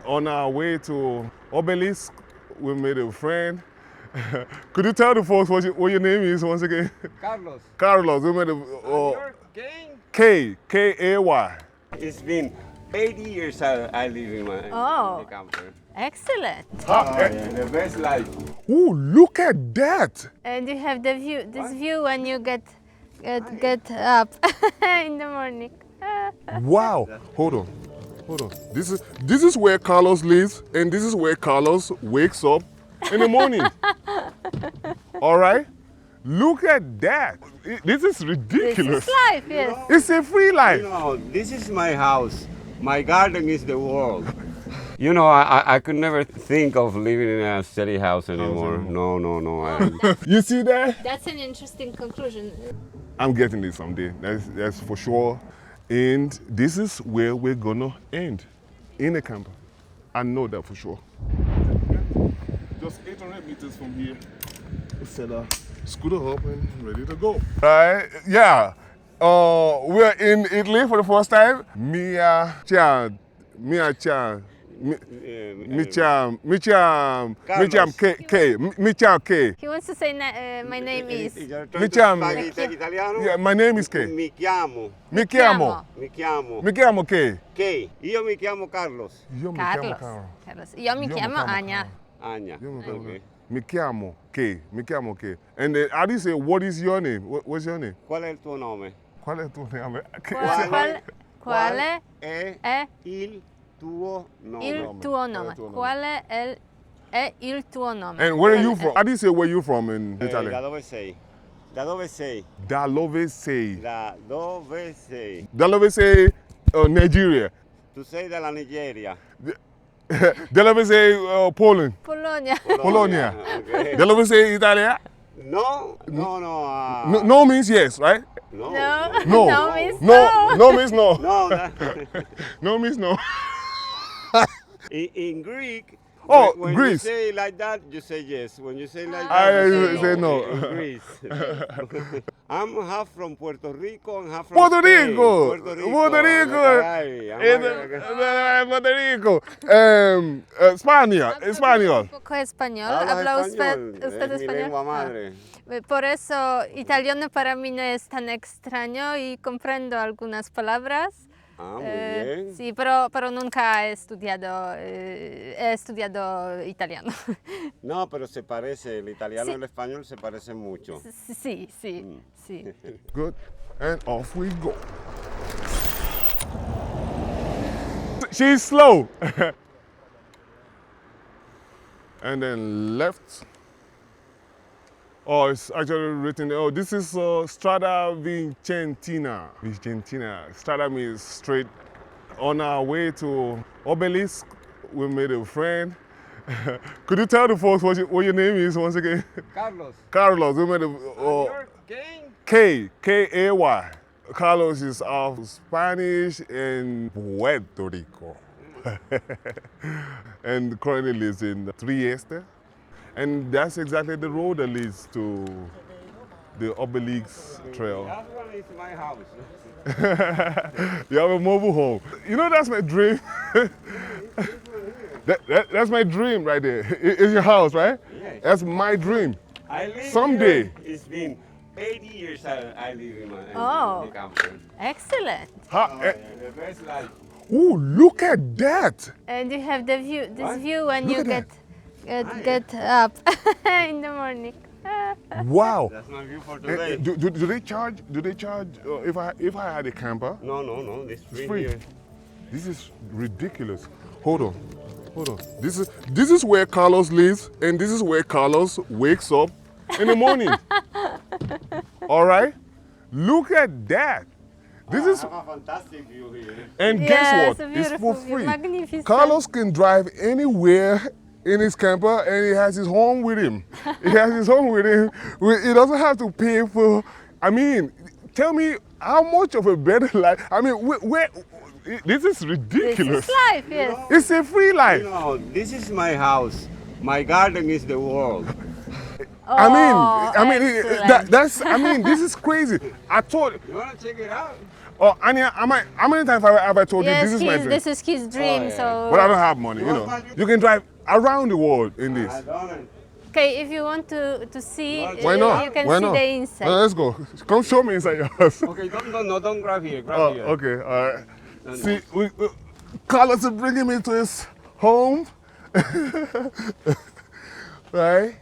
On our way to Obelisk, we made a friend. Could you tell the folks what your name is once again? Carlos. Carlos. We made a You're Kay? K-A-Y. It's been 80 years I live in the camper. Excellent. The best life. Oh, look at that! And you have the view, this view when you get up in the morning. Wow. Hold on. This is where Carlos lives, and this is where Carlos wakes up in the morning. All right? Look at that. This is ridiculous. This is life, yes. It's a free life. You know, this is my house. My garden is the world. You know, I could never think of living in a steady house anymore. No. You see that? That's an interesting conclusion. I'm getting this someday. That's for sure. And this is where we're gonna end, in a camper. I know that for sure. Just 800 meters from here. Set a scooter up and ready to go. Right? Yeah. We're in Italy for the first time. Micham K. He wants to say my name is. Micham. Yeah, my name is K. Mi chiamo. Mi chiamo K. Kay. Io mi chiamo Carlos. Io mi chiamo Carlos. Io mi chiamo Anya. Anya. Okay. Mi chiamo K. And then how do you say, what is your name? What's your name? Qual è il tuo nome? Qual è il tuo nome? Quale è il tuo nome? il tuo nome? Quale è il tuo nome? And where are you from? How do you say where you from in Italy? Da dove sei? Da dove sei? Da dove sei? Da dove sei? Da dove sei? Nigeria. Tu sei dalla Nigeria. Da dove sei? Poland. Polonia. Polonia. Okay. Da dove sei? Italia? No. No means yes, right? No. No means no. No means no. No. No means no. In Greek, Oh, when Greece. you say like that, you say yes. When you say like I that, you say no. In Greece. I'm half from Puerto Rico and half from Puerto Spain. Rico. Puerto Rico. Puerto Rico. Español. Un poco español. Hablas ¿Habla español. usted Es mi lengua español? madre. Por eso italiano para mí no es tan extraño y comprendo algunas palabras. Muy bien. Sí, pero nunca he estudiado italiano. No, pero se parece. El italiano Sí. y el español se parecen mucho. Sí. Good. And off we go. She's slow. And then left. Oh, it's actually written, oh, this is Strada Vicentina. Strada means straight. On our way to Obelisk, we made a friend. Could you tell the folks what your name is once again? Carlos. Carlos. We made a You're Kay? K-A-Y. Carlos is of Spanish in Puerto Rico. And currently lives in Trieste. And that's exactly the road that leads to the Obelisk Trail. That one is my house. You have a mobile home. You know, that's my dream. That's my dream right there. It's your house, right? Yes. That's my dream. I live Someday. Here. It's been 80 years I live in Oh. the camper. Excellent. The best life. Oh, look at that. And you have the view, this view when Look you at get up in the morning. Wow. That's my view for today. Do they charge? If I had a camper? No, it's free, free. here. This is ridiculous. Hold on. This is where Carlos lives, and this is where Carlos wakes up in the morning. All right? Look at that. This is, I have a fantastic view here. and Yeah, guess it's a what? It's beautiful for view. free. Magnificent. Carlos can drive anywhere in his camper, and he has his home with him. He doesn't have to pay for. I mean, tell me how much of a better life. I mean, this is ridiculous. This is life, yes. It's a free life. You know, this is my house. My garden is the world. I mean, Excellent. this is crazy. You want to check it out? Oh, Anya, how many times have I told you Yes, this is my dream? this is his dream. yeah. So But I don't have money, you know. You can drive around the world in this. I don't know. okay, if you want to see, Why not? you can Why see not? the inside. Let's go. Come show me inside your house. Okay, don't grab here. Grab Oh, here. okay, all right. See, Carlos is bringing me to his home. Right?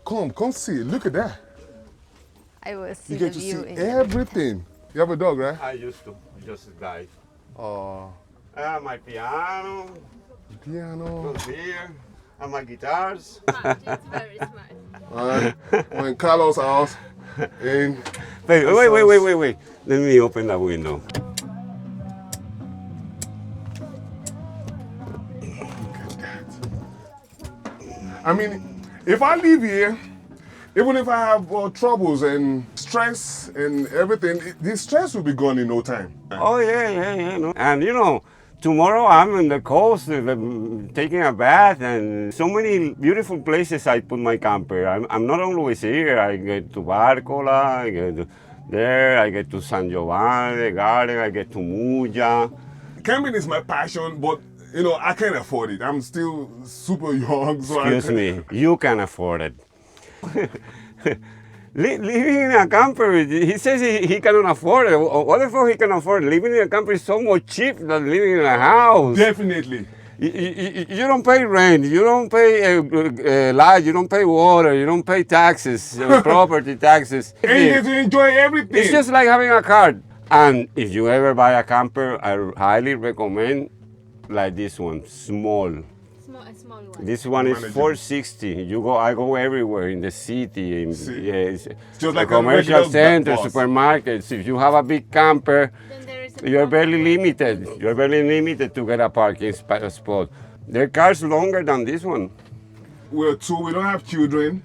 Come see. Look at that. I will see You the get to see view. in everything. You have a dog, right? I used to just died. Oh, My piano, piano. goes here, and my guitars. It's very smart. We're in Carlos' house. And Wait. Let me open the window. I mean, if I live here, even if I have troubles and stress and everything, the stress will be gone in no time. Oh yeah. No. And tomorrow I'm in the coast, taking a bath, and so many beautiful places I put my camper. I'm not always here. I get to Barcola, I get to there, I get to San Giovanni, the garden, I get to Muja. Camping is my passion, but I can't afford it. I'm still super young, so Excuse me, you can afford it. Living in a camper, he says he cannot afford it. What the fuck he can afford? Living in a camper is so much cheap than living in a house. Definitely. You don't pay rent, you don't pay light, you don't pay water, you don't pay taxes, property taxes. And you get to enjoy everything. It's just like having a car. And if you ever buy a camper, I highly recommend like this one, small. A small one. This one is Manageable. 460. I go everywhere in the city, in Just the like a commercial regular centers, bus. supermarkets. If you have a big camper, Then there is a you're barely limited. You're barely limited to get a parking spot. Their car's longer than this one. We're two, we don't have children.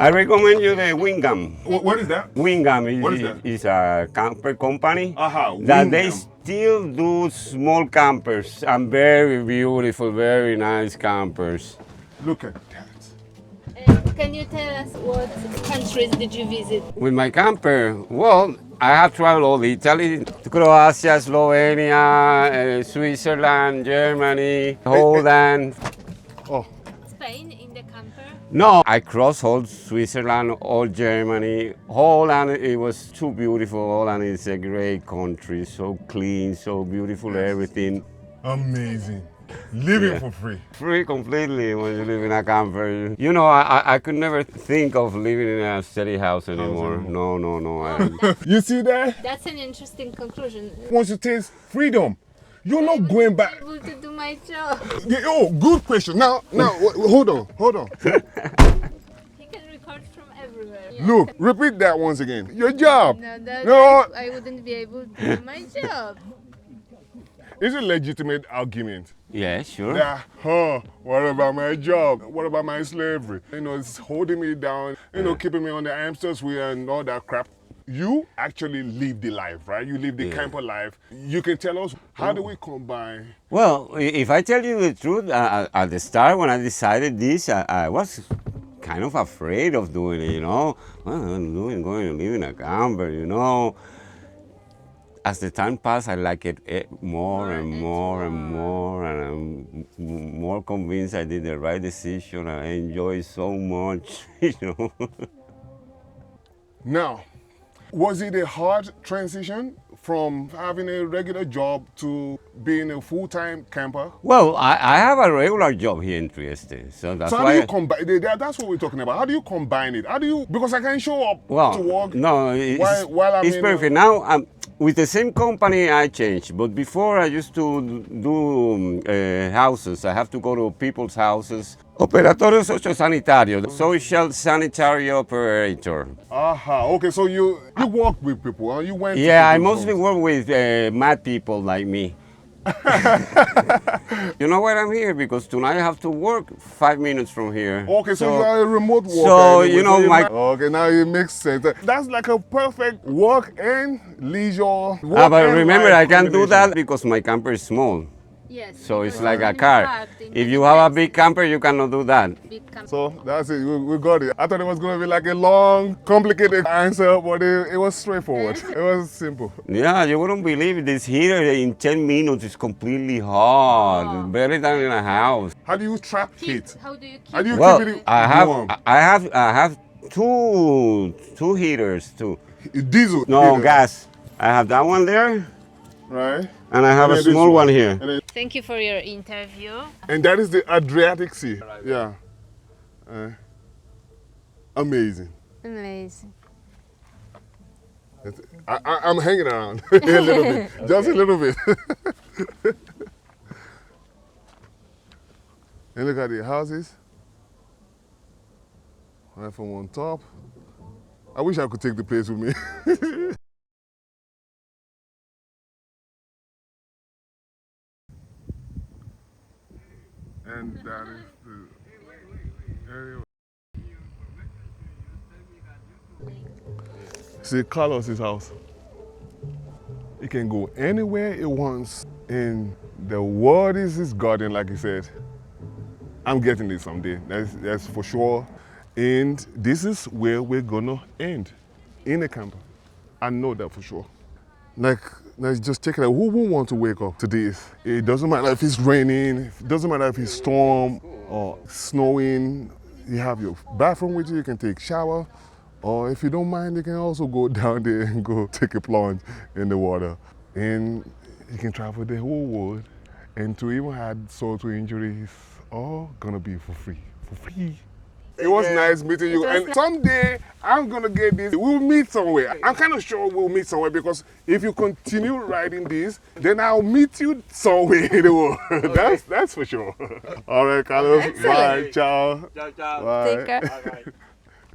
I recommend you the Wingham. What is that? Wingham What is that? is a camper company Aha, that they Wingham. still do small campers and very beautiful, very nice campers. Look at that. Can you tell us what countries did you visit? With my camper, well, I have traveled all Italy, Croatia, Slovenia, Switzerland, Germany, Holland. Oh, Spain in the camper. No, I crossed all Switzerland, all Germany, Holland. It was too beautiful. Holland is a great country, so clean, so beautiful, everything. amazing. Living for free. Free completely when you live in a camper. I could never think of living in a steady house anymore. No. You see that? That's an interesting conclusion. Once you taste freedom, you're not going back. Able to do my job. Yeah, oh, good question. Now, hold on. He can record from everywhere. Look, repeat that once again. Your job. No, I wouldn't be able to do my job. It's a legitimate argument. Yeah, sure. Yeah, what about my job? What about my slavery? It's holding me down, keeping me on the hamster's wheel and all that crap. You actually live the life, right? You live the camper life. You can tell us, how do we combine? Well, if I tell you the truth, at the start when I decided this, I was kind of afraid of doing it, Well, I'm going to live in a camper, As the time passed, I like it more and more, and I'm more convinced I did the right decision. I enjoy it so much, Now, was it a hard transition from having a regular job to being a full-time camper? Well, I have a regular job here in Trieste, so that's So how why. do you combine? That's what we're talking about. How do you combine it? Because I can show up to work. No, while I'm it's in, perfect. Now, with the same company, I changed. But before, I used to do houses. I have to go to people's houses. Operatore sociosanitario, social sanitary operator. Aha, okay, so you work with people, huh? You went to Yeah, I people's mostly homes. work with mad people like me. You know why I'm here? Because tonight I have to work 5 minutes from here. Okay, so you are a remote worker. So, anyway, you know, Okay, now it makes sense. That's like a perfect work and leisure. But remember, I can't do that because my camper is small. Yes. So it's because like a when you car. parked in If the you have a next big camper, you cannot do that. big camper. So that's it. We got it. I thought it was going to be like a long, complicated answer, but it was straightforward. It was simple. Yeah, you wouldn't believe this heater in 10 minutes is completely hot. Better than in a house. How do you trap heat? How do you keep How do you Well, keep it I have warm? I have two heaters too. Diesel. No, heater, gas. I have that one there, right? and I have And a then this small one here. Thank you for your interview. And that is the Adriatic Sea. Yeah. Amazing. Amazing. I'm hanging around a little bit, just a little bit. And look at the houses. Right from on top. I wish I could take the place with me. And that is the area. See Carlos's house. It can go anywhere it wants. And the world is his garden, like he said. I'm getting it someday, that's for sure. And this is where we're gonna end, in a camper. I know that for sure. Like, let's just take it out. Who would want to wake up to this? It doesn't matter if it's raining, it doesn't matter if it's storm or snowing. You have your bathroom with you can take shower. Or if you don't mind, you can also go down there and go take a plunge in the water. And you can travel the whole world. And to even had sore to injuries, all gonna be for free, It was nice meeting you, and someday I'm gonna get this. We'll meet somewhere. I'm kind of sure we'll meet somewhere because if you continue riding this, then I'll meet you somewhere in the world. That's for sure. All right, Carlos. Excellent. Bye. Ciao. Ciao, ciao. Bye. Take care.